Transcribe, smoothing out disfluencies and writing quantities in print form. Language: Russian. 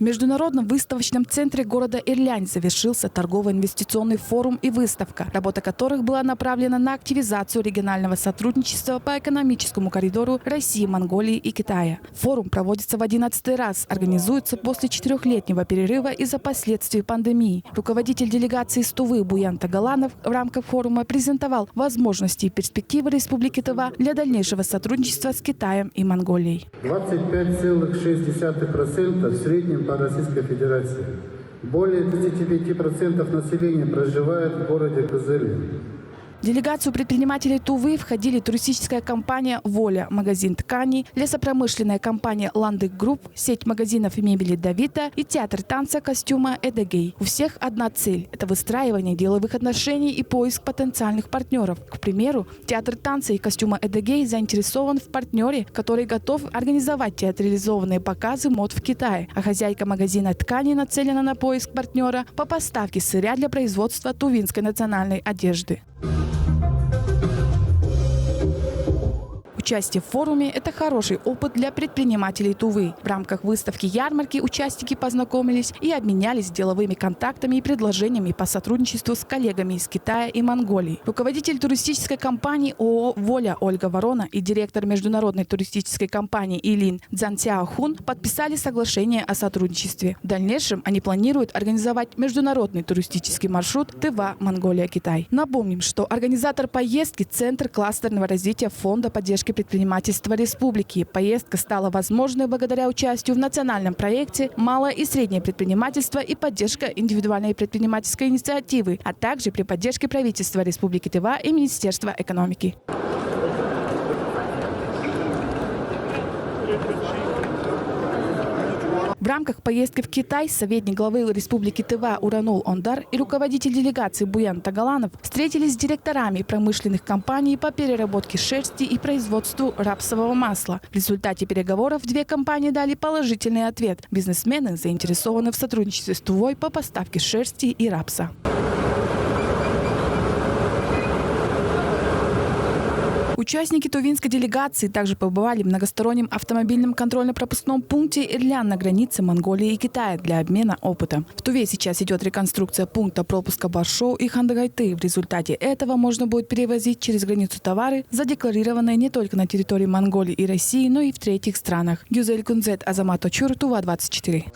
Международном выставочном центре города Ирлянь завершился торгово-инвестиционный форум и выставка, работа которых была направлена на активизацию регионального сотрудничества по экономическому коридору России, Монголии и Китая. Форум проводится в 11-й раз, организуется после 4-летнего перерыва из-за последствий пандемии. Руководитель делегации из Тувы Буян Тагаланов в рамках форума презентовал возможности и перспективы Республики Тува для дальнейшего сотрудничества с Китаем и Монголией. 25,6% в среднем по Российской Федерации. Более 35% населения проживает в городе Кызыле. В делегацию предпринимателей Тувы входили туристическая компания «Воля», магазин тканей, лесопромышленная компания «Ландык Групп», сеть магазинов и мебели «Давита» и театр танца костюма «Эдегей». У всех одна цель – это выстраивание деловых отношений и поиск потенциальных партнеров. К примеру, театр танца и костюма «Эдегей» заинтересован в партнере, который готов организовать театрализованные показы мод в Китае, а хозяйка магазина тканей нацелена на поиск партнера по поставке сырья для производства тувинской национальной одежды. Участие в форуме – это хороший опыт для предпринимателей Тувы. В рамках выставки-ярмарки участники познакомились и обменялись деловыми контактами и предложениями по сотрудничеству с коллегами из Китая и Монголии. Руководитель туристической компании ООО «Воля» Ольга Ворона и директор международной туристической компании «Илин» Цзан Цяохун подписали соглашение о сотрудничестве. В дальнейшем они планируют организовать международный туристический маршрут Тыва, Монголия, Китай. Напомним, что организатор поездки – Центр кластерного развития Фонда поддержки предпринимательства республики. Поездка стала возможной благодаря участию в национальном проекте «Малое и среднее предпринимательство» и поддержка индивидуальной предпринимательской инициативы, а также при поддержке правительства Республики Тыва и Министерства экономики. В рамках поездки в Китай советник главы Республики Тыва Уранул Ондар и руководитель делегации Буян Тагаланов встретились с директорами промышленных компаний по переработке шерсти и производству рапсового масла. В результате переговоров две компании дали положительный ответ. Бизнесмены заинтересованы в сотрудничестве с Тувой по поставке шерсти и рапса. Участники тувинской делегации также побывали в многостороннем автомобильном контрольно-пропускном пункте Ирлянь на границе Монголии и Китая для обмена опытом. В Туве сейчас идет реконструкция пункта пропуска Баршоу и Хандагайты. В результате этого можно будет перевозить через границу товары, задекларированные не только на территории Монголии и России, но и в третьих странах. Гюзель Кунзет, Азамат Очур, Тува 24.